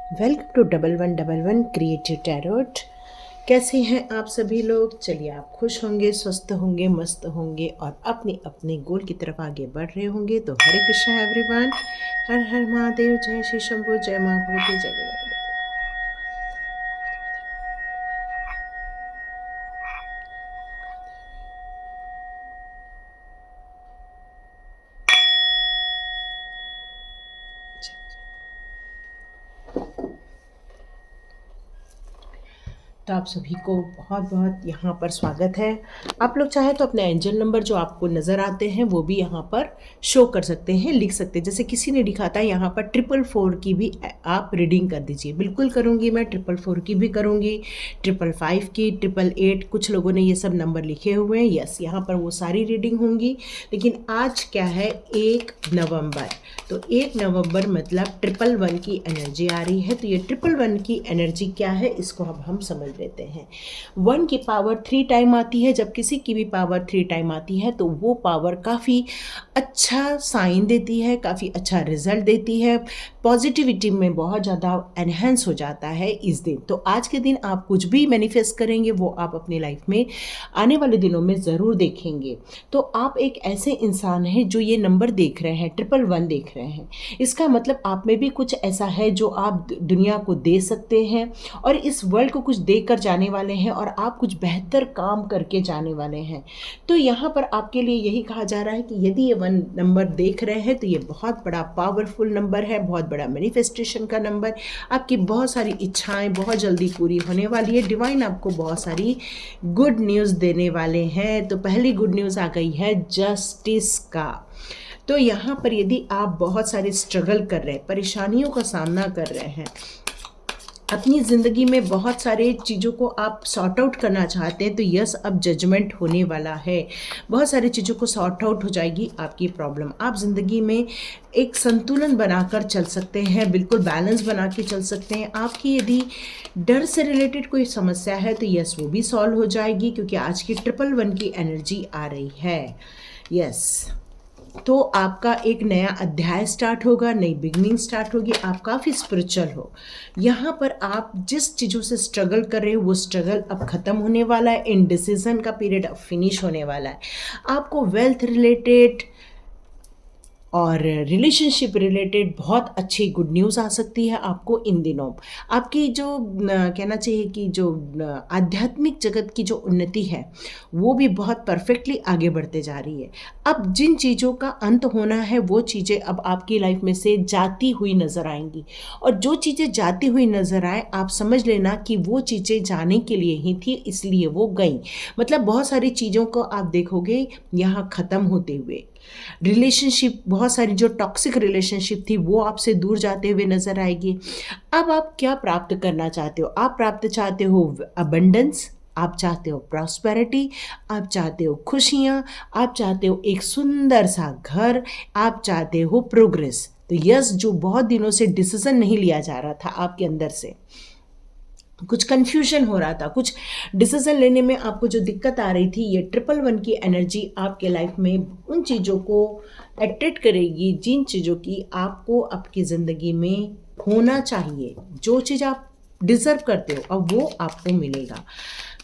Welcome to 1111 creative tarot. कैसे हैं आप सभी लोग? चलिए, आप खुश होंगे, स्वस्थ होंगे, मस्त होंगे और अपने अपने गोल की तरफ आगे बढ़ रहे होंगे। तो हरे कृष्णा एवरीवन, हर हर महादेव, जय श्री शंभू, जय माँ भगवती, जय गणपति। तो आप सभी को बहुत बहुत यहाँ पर स्वागत है। आप लोग चाहे तो अपने एंजल नंबर जो आपको नज़र आते हैं वो भी यहाँ पर शो कर सकते हैं, लिख सकते हैं। जैसे किसी ने लिखा था यहाँ पर 444 की भी आप रीडिंग कर दीजिए। बिल्कुल करूँगी मैं, 444 की भी करूँगी, 555 की, 888। कुछ लोगों ने ये सब नंबर लिखे हुए हैं। यस, यहाँ पर वो सारी रीडिंग होंगी। लेकिन आज क्या है, 1 नवंबर। तो 1 नवंबर मतलब 111 की एनर्जी आ रही है। तो ये 111 की एनर्जी क्या है, इसको अब हम समझ लेते हैं। 1 की पावर 3 टाइम आती है। जब किसी की भी पावर 3 टाइम आती है तो वो पावर काफ़ी अच्छा साइन देती है, काफ़ी अच्छा रिजल्ट देती है, पॉजिटिविटी में बहुत ज़्यादा एनहेंस हो जाता है इस दिन। तो आज के दिन आप कुछ भी मैनिफेस्ट करेंगे वो आप अपनी लाइफ में आने वाले दिनों में ज़रूर देखेंगे। तो आप एक ऐसे इंसान हैं जो ये नंबर देख रहे हैं, 111 देख रहे हैं। इसका मतलब आप में भी कुछ ऐसा है जो आप दुनिया को दे सकते हैं और इस वर्ल्ड को कुछ दे कर जाने वाले हैं और आप कुछ बेहतर काम करके जाने वाले हैं। तो यहाँ पर आपके लिए यही कहा जा रहा है कि यदि ये 1 नंबर देख रहे हैं तो ये बहुत बड़ा पावरफुल नंबर है, बहुत बड़ा मैनिफेस्टेशन का नंबर। आपकी बहुत सारी इच्छाएं बहुत जल्दी पूरी होने वाली है। डिवाइन आपको बहुत सारी गुड न्यूज़ देने वाले हैं। तो पहली गुड न्यूज़ आ गई है जस्टिस का। तो यहाँ पर यदि आप बहुत सारे स्ट्रगल कर रहे हैं, परेशानियों का सामना कर रहे हैं, अपनी ज़िंदगी में बहुत सारे चीज़ों को आप सॉर्ट आउट करना चाहते हैं, तो यस, अब जजमेंट होने वाला है। बहुत सारी चीज़ों को सॉर्ट आउट हो जाएगी आपकी प्रॉब्लम। आप ज़िंदगी में एक संतुलन बनाकर चल सकते हैं, बिल्कुल बैलेंस बना के चल सकते हैं। आपकी यदि डर से रिलेटेड कोई समस्या है तो यस, वो भी सॉल्व हो जाएगी, क्योंकि आज की 111 की एनर्जी आ रही है। यस, तो आपका एक नया अध्याय स्टार्ट होगा, नई बिगनिंग स्टार्ट होगी। आप काफ़ी स्पिरिचुअल हो। यहाँ पर आप जिस चीज़ों से स्ट्रगल कर रहे हो वो स्ट्रगल अब ख़त्म होने वाला है। इनडिसीजन का पीरियड अब फिनिश होने वाला है। आपको वेल्थ रिलेटेड और रिलेशनशिप रिलेटेड बहुत अच्छी गुड न्यूज़ आ सकती है आपको इन दिनों। आपकी जो कहना चाहिए कि जो आध्यात्मिक जगत की जो उन्नति है वो भी बहुत परफेक्टली आगे बढ़ते जा रही है। अब जिन चीज़ों का अंत होना है वो चीज़ें अब आपकी लाइफ में से जाती हुई नज़र आएंगी, और जो चीज़ें जाती हुई नज़र आए आप समझ लेना कि वो चीज़ें जाने के लिए ही थी, इसलिए वो गई। मतलब बहुत सारी चीज़ों को आप देखोगे यहाँ ख़त्म होते हुए। रिलेशनशिप, बहुत सारी जो टॉक्सिक रिलेशनशिप थी वो आपसे दूर जाते हुए नजर आएगी। अब आप क्या प्राप्त करना चाहते हो? आप प्राप्त चाहते हो अबंडेंस, आप चाहते हो प्रॉस्पेरिटी, आप चाहते हो खुशियाँ, आप चाहते हो एक सुंदर सा घर, आप चाहते हो प्रोग्रेस। तो यस, जो बहुत दिनों से डिसीजन नहीं लिया जा रहा था आपके अंदर से, कुछ कन्फ्यूजन हो रहा था, कुछ डिसीजन लेने में आपको जो दिक्कत आ रही थी, ये 111 की एनर्जी आपके लाइफ में उन चीज़ों को अट्रैक्ट करेगी जिन चीज़ों की आपको आपकी ज़िंदगी में होना चाहिए। जो चीज़ आप डिज़र्व करते हो अब वो आपको मिलेगा।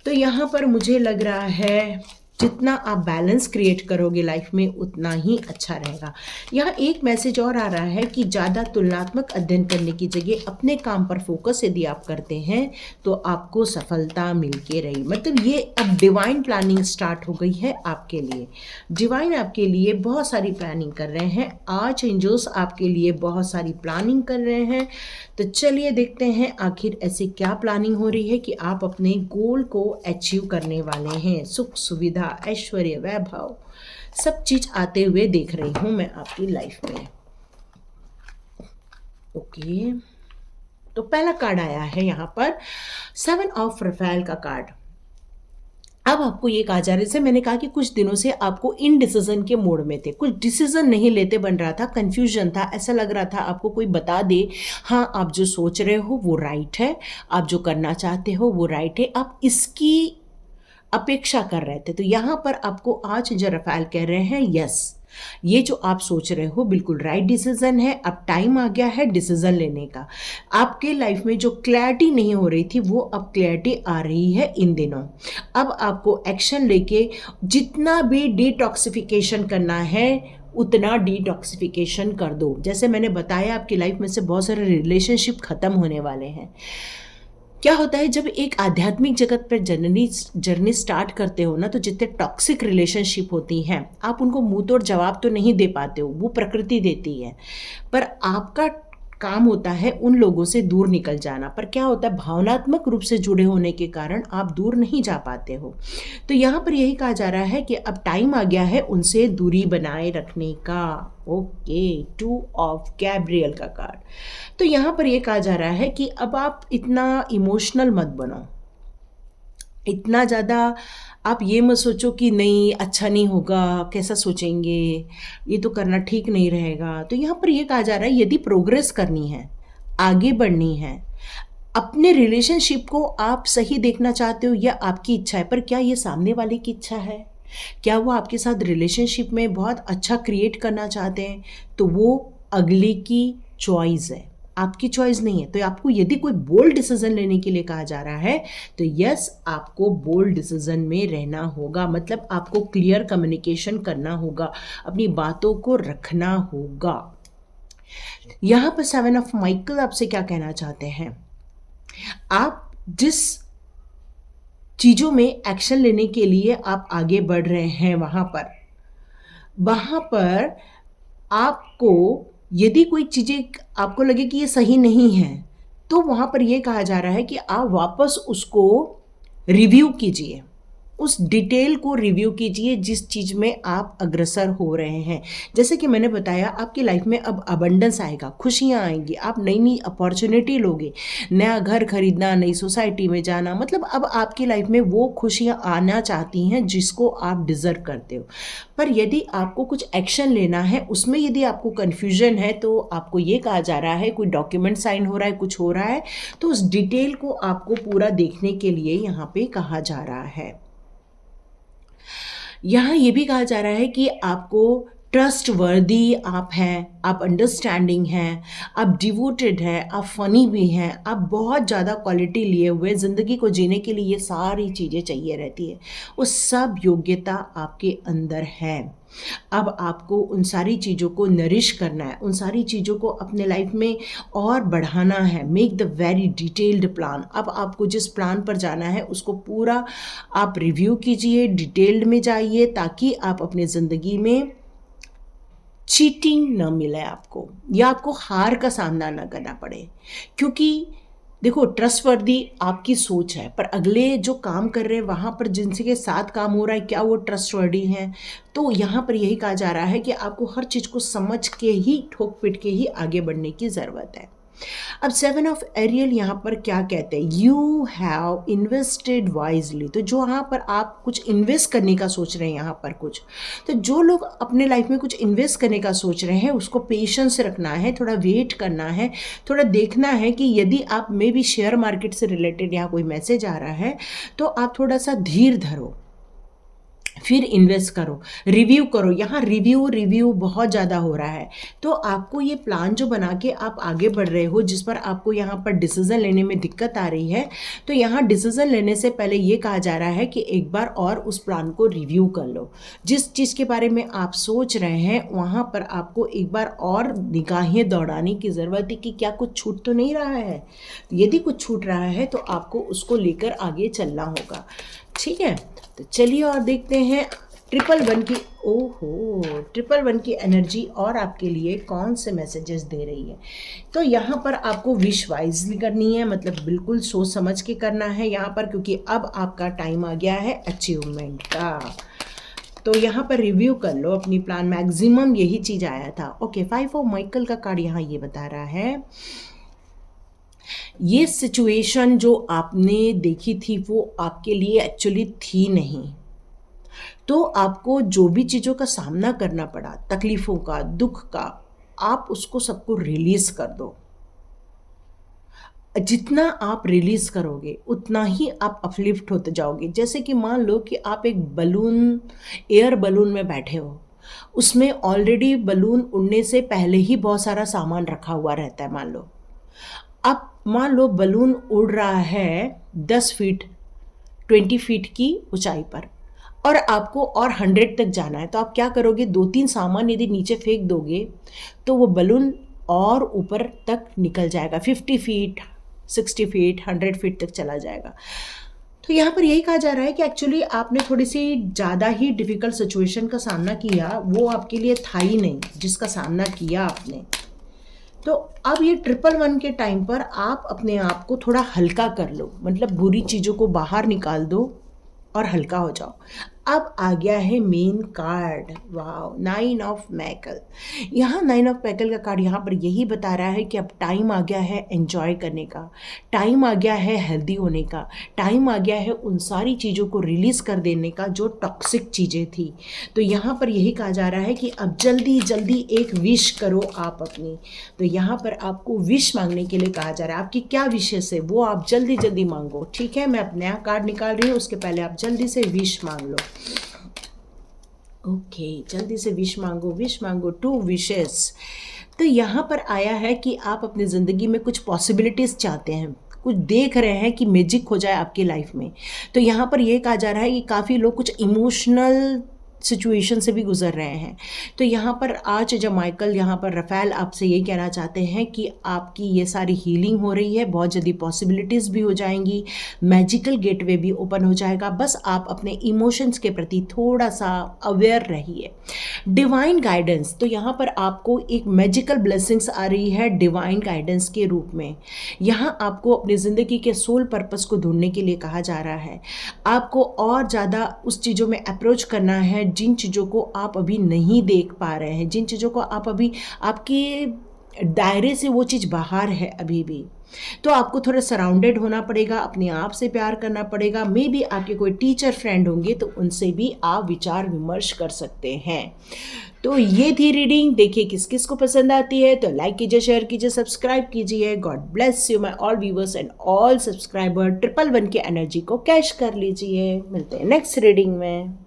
तो यहाँ पर मुझे लग रहा है जितना आप बैलेंस क्रिएट करोगे लाइफ में उतना ही अच्छा रहेगा। यहाँ एक मैसेज और आ रहा है कि ज़्यादा तुलनात्मक अध्ययन करने की जगह अपने काम पर फोकस यदि आप करते हैं तो आपको सफलता मिल के रही। मतलब ये अब डिवाइन प्लानिंग स्टार्ट हो गई है आपके लिए। डिवाइन आपके लिए बहुत सारी प्लानिंग कर रहे हैं। आज एंजल्स आपके लिए बहुत सारी प्लानिंग कर रहे हैं। तो चलिए देखते हैं आखिर ऐसी क्या प्लानिंग हो रही है कि आप अपने गोल को अचीव करने वाले हैं। सुख सुविधा, ऐश्वर्य, वैभव, सब चीज आते हुए देख रही हूं मैं आपकी लाइफ में। ओके, तो पहला कार्ड आया है यहाँ पर 7 ऑफ रफेल का कार्ड। अब आपको ये कहा जा रहा है, जैसे मैंने कहा कि कुछ दिनों से आपको इनडिसीजन के मोड में थे, कुछ डिसीजन नहीं लेते बन रहा था, कंफ्यूजन था, ऐसा लग रहा था आपको कोई बता दे हाँ आप जो सोच रहे हो वो राइट है, आप जो करना चाहते हो वो राइट है, आप इसकी अपेक्षा कर रहे थे। तो यहाँ पर आपको आज जो रफेल कह रहे हैं, यस, ये जो आप सोच रहे हो बिल्कुल राइट डिसीजन है। अब टाइम आ गया है डिसीजन लेने का। आपके लाइफ में जो क्लैरिटी नहीं हो रही थी वो अब क्लैरिटी आ रही है इन दिनों। अब आपको एक्शन लेके जितना भी डिटॉक्सिफिकेशन करना है उतना डिटॉक्सिफिकेशन कर दो। जैसे मैंने बताया आपकी लाइफ में से बहुत सारे रिलेशनशिप खत्म होने वाले हैं। क्या होता है जब एक आध्यात्मिक जगत पर जर्नी स्टार्ट करते हो ना, तो जितने टॉक्सिक रिलेशनशिप होती हैं आप उनको मुंह तोड़ जवाब तो नहीं दे पाते हो, वो प्रकृति देती है। पर आपका काम होता है उन लोगों से दूर निकल जाना। पर क्या होता है भावनात्मक रूप से जुड़े होने के कारण आप दूर नहीं जा पाते हो। तो यहाँ पर यही कहा जा रहा है कि अब टाइम आ गया है उनसे दूरी बनाए रखने का। ओके, 2 ऑफ गैब्रियल का कार्ड। तो यहाँ पर यह कहा जा रहा है कि अब आप इतना इमोशनल मत बनो, इतना ज़्यादा आप ये मत सोचो कि नहीं अच्छा नहीं होगा, कैसा सोचेंगे, ये तो करना ठीक नहीं रहेगा। तो यहाँ पर ये कहा जा रहा है यदि प्रोग्रेस करनी है, आगे बढ़नी है, अपने रिलेशनशिप को आप सही देखना चाहते हो या आपकी इच्छा है, पर क्या ये सामने वाले की इच्छा है? क्या वो आपके साथ रिलेशनशिप में बहुत अच्छा क्रिएट करना चाहते हैं? तो वो अगले की चॉइस है, आपकी चॉइस नहीं है। तो आपको यदि कोई बोल्ड डिसीजन लेने के लिए कहा जा रहा है तो यस, आपको बोल्ड डिसीजन में रहना होगा। मतलब आपको क्लियर कम्युनिकेशन करना होगा, अपनी बातों को रखना होगा। यहाँ पर 7 ऑफ माइकल आपसे क्या कहना चाहते हैं? आप जिस चीज़ों में एक्शन लेने के लिए आप आगे बढ़ रहे हैं वहाँ पर आपको यदि कोई चीज़ें आपको लगे कि ये सही नहीं है, तो वहाँ पर ये कहा जा रहा है कि आप वापस उसको रिव्यू कीजिए, उस डिटेल को रिव्यू कीजिए जिस चीज़ में आप अग्रसर हो रहे हैं। जैसे कि मैंने बताया आपकी लाइफ में अब अबंडेंस आएगा, खुशियाँ आएंगी, आप नई नई अपॉर्चुनिटी लोगे, नया घर खरीदना, नई सोसाइटी में जाना, मतलब अब आपकी लाइफ में वो खुशियाँ आना चाहती हैं जिसको आप डिज़र्व करते हो। पर यदि आपको कुछ एक्शन लेना है, उसमें यदि आपको कन्फ्यूजन है, तो आपको ये कहा जा रहा है कोई डॉक्यूमेंट साइन हो रहा है, कुछ हो रहा है, तो उस डिटेल को आपको पूरा देखने के लिए यहाँ पे कहा जा रहा है। यहाँ ये भी कहा जा रहा है कि आपको ट्रस्ट वर्दी आप हैं, आप अंडरस्टैंडिंग हैं, आप डिवोटेड हैं, आप फ़नी भी हैं, आप बहुत ज़्यादा क्वालिटी लिए हुए ज़िंदगी को जीने के लिए ये सारी चीज़ें चाहिए रहती है, वो सब योग्यता आपके अंदर है। अब आपको उन सारी चीज़ों को नरिश करना है, उन सारी चीज़ों को अपने लाइफ में और बढ़ाना है। Make the very detailed plan. अब आपको जिस प्लान पर जाना है उसको पूरा आप रिव्यू कीजिए, डिटेल्ड में जाइए, ताकि आप अपने ज़िंदगी में चीटिंग न मिले आपको, या आपको हार का सामना न करना पड़े। क्योंकि देखो, ट्रस्टवर्दी आपकी सोच है, पर अगले जो काम कर रहे हैं वहाँ पर जिनसे के साथ काम हो रहा है, क्या वो ट्रस्टवर्दी हैं? तो यहाँ पर यही कहा जा रहा है कि आपको हर चीज़ को समझ के ही, ठोक पिट के ही आगे बढ़ने की ज़रूरत है। अब 7 ऑफ एरियल यहाँ पर क्या कहते हैं? You have invested wisely. तो जो यहाँ पर आप कुछ इन्वेस्ट करने का सोच रहे हैं, यहाँ पर कुछ, तो जो लोग अपने लाइफ में कुछ इन्वेस्ट करने का सोच रहे हैं उसको पेशेंस रखना है, थोड़ा वेट करना है, थोड़ा देखना है कि यदि आप में भी शेयर मार्केट से रिलेटेड यहाँ कोई मैसेज आ रहा है तो आप थोड़ा सा धीर धरो, फिर इन्वेस्ट करो, रिव्यू करो। यहाँ रिव्यू बहुत ज़्यादा हो रहा है। तो आपको ये प्लान जो बना के आप आगे बढ़ रहे हो, जिस पर आपको यहाँ पर डिसीज़न लेने में दिक्कत आ रही है, तो यहाँ डिसीज़न लेने से पहले ये कहा जा रहा है कि एक बार और उस प्लान को रिव्यू कर लो। जिस चीज़ के बारे में आप सोच रहे हैं वहाँ पर आपको एक बार और निगाहें दौड़ाने की ज़रूरत है कि क्या कुछ छूट तो नहीं रहा है। यदि कुछ छूट रहा है तो आपको उसको लेकर आगे चलना होगा। ठीक है, तो चलिए और देखते हैं ट्रिपल वन की एनर्जी और आपके लिए कौन से मैसेजेस दे रही है। तो यहाँ पर आपको विश वाइजली करनी है, मतलब बिल्कुल सोच समझ के करना है यहाँ पर, क्योंकि अब आपका टाइम आ गया है अचीवमेंट का। तो यहाँ पर रिव्यू कर लो अपनी प्लान, मैक्सिमम यही चीज़ आया था। ओके, 5 ऑफ माइकल का कार्ड यहाँ ये बता रहा है ये सिचुएशन जो आपने देखी थी वो आपके लिए एक्चुअली थी नहीं। तो आपको जो भी चीज़ों का सामना करना पड़ा, तकलीफ़ों का, दुख का, आप उसको सबको रिलीज़ कर दो। जितना आप रिलीज़ करोगे उतना ही आप अपलिफ्ट होते जाओगे। जैसे कि मान लो कि आप एक बलून, एयर बलून में बैठे हो, उसमें ऑलरेडी बलून उड़ने से पहले ही बहुत सारा सामान रखा हुआ रहता है मान लो। अब मान लो बलून उड़ रहा है 10 फीट 20 फीट की ऊंचाई पर और आपको और 100 तक जाना है, तो आप क्या करोगे, 2-3 सामान यदि नीचे फेंक दोगे तो वो बलून और ऊपर तक निकल जाएगा, 50 फीट 60 फीट 100 फीट तक चला जाएगा। तो यहाँ पर यही कहा जा रहा है कि एक्चुअली आपने थोड़ी सी ज़्यादा ही डिफ़िकल्ट सिचुएशन का सामना किया, वो आपके लिए था ही नहीं जिसका सामना किया आपने। तो अब ये 111 के टाइम पर आप अपने आप को थोड़ा हल्का कर लो, मतलब बुरी चीज़ों को बाहर निकाल दो और हल्का हो जाओ। अब आ गया है मेन कार्ड, वाह, 9 ऑफ मैकल। यहाँ 9 ऑफ मैकल का कार्ड यहाँ पर यही बता रहा है कि अब टाइम आ गया है एंजॉय करने का, टाइम आ गया है हेल्दी होने का, टाइम आ गया है उन सारी चीज़ों को रिलीज़ कर देने का जो टॉक्सिक चीज़ें थी। तो यहाँ पर यही कहा जा रहा है कि अब जल्दी जल्दी एक विश करो आप अपनी। तो यहाँ पर आपको विश मांगने के लिए कहा जा रहा है, आपकी क्या विशेष है वो आप जल्दी जल्दी मांगो, ठीक है। मैं अपना कार्ड निकाल रही हूँ, उसके पहले आप जल्दी से विश मांग लो। ओके, जल्दी से विश मांगो 2 विशेस। तो यहाँ पर आया है कि आप अपनी ज़िंदगी में कुछ पॉसिबिलिटीज़ चाहते हैं, कुछ देख रहे हैं कि मैजिक हो जाए आपकी लाइफ में। तो यहाँ पर यह कहा जा रहा है कि काफ़ी लोग कुछ इमोशनल सिचुएशन से भी गुजर रहे हैं। तो यहाँ पर आज जब माइकल यहाँ पर रफ़ेल आपसे ये कहना चाहते हैं कि आपकी ये सारी हीलिंग हो रही है, बहुत जल्दी पॉसिबिलिटीज़ भी हो जाएंगी, मैजिकल गेटवे भी ओपन हो जाएगा। बस आप अपने इमोशंस के प्रति थोड़ा सा अवेयर रहिए। डिवाइन गाइडेंस, तो यहाँ पर आपको एक मैजिकल ब्लेसिंग्स आ रही है डिवाइन गाइडेंस के रूप में। यहाँ आपको अपनी ज़िंदगी के सोल पर्पस को ढूंढने के लिए कहा जा रहा है। आपको और ज़्यादा उस चीज़ों में अप्रोच करना है जिन चीज़ों को आप अभी नहीं देख पा रहे हैं, जिन चीज़ों को आप अभी आपके दायरे से वो चीज़ बाहर है अभी भी। तो आपको थोड़ा सराउंडेड होना पड़ेगा, अपने आप से प्यार करना पड़ेगा। मे बी आपके कोई टीचर फ्रेंड होंगे तो उनसे भी आप विचार विमर्श कर सकते हैं। तो ये थी रीडिंग, देखिए किस किस को पसंद आती है। तो लाइक कीजिए, शेयर कीजिए, सब्सक्राइब कीजिए। God bless you my all viewers and all subscriber. 111 की एनर्जी को कैश कर लीजिए। मिलते हैं नेक्स्ट रीडिंग में।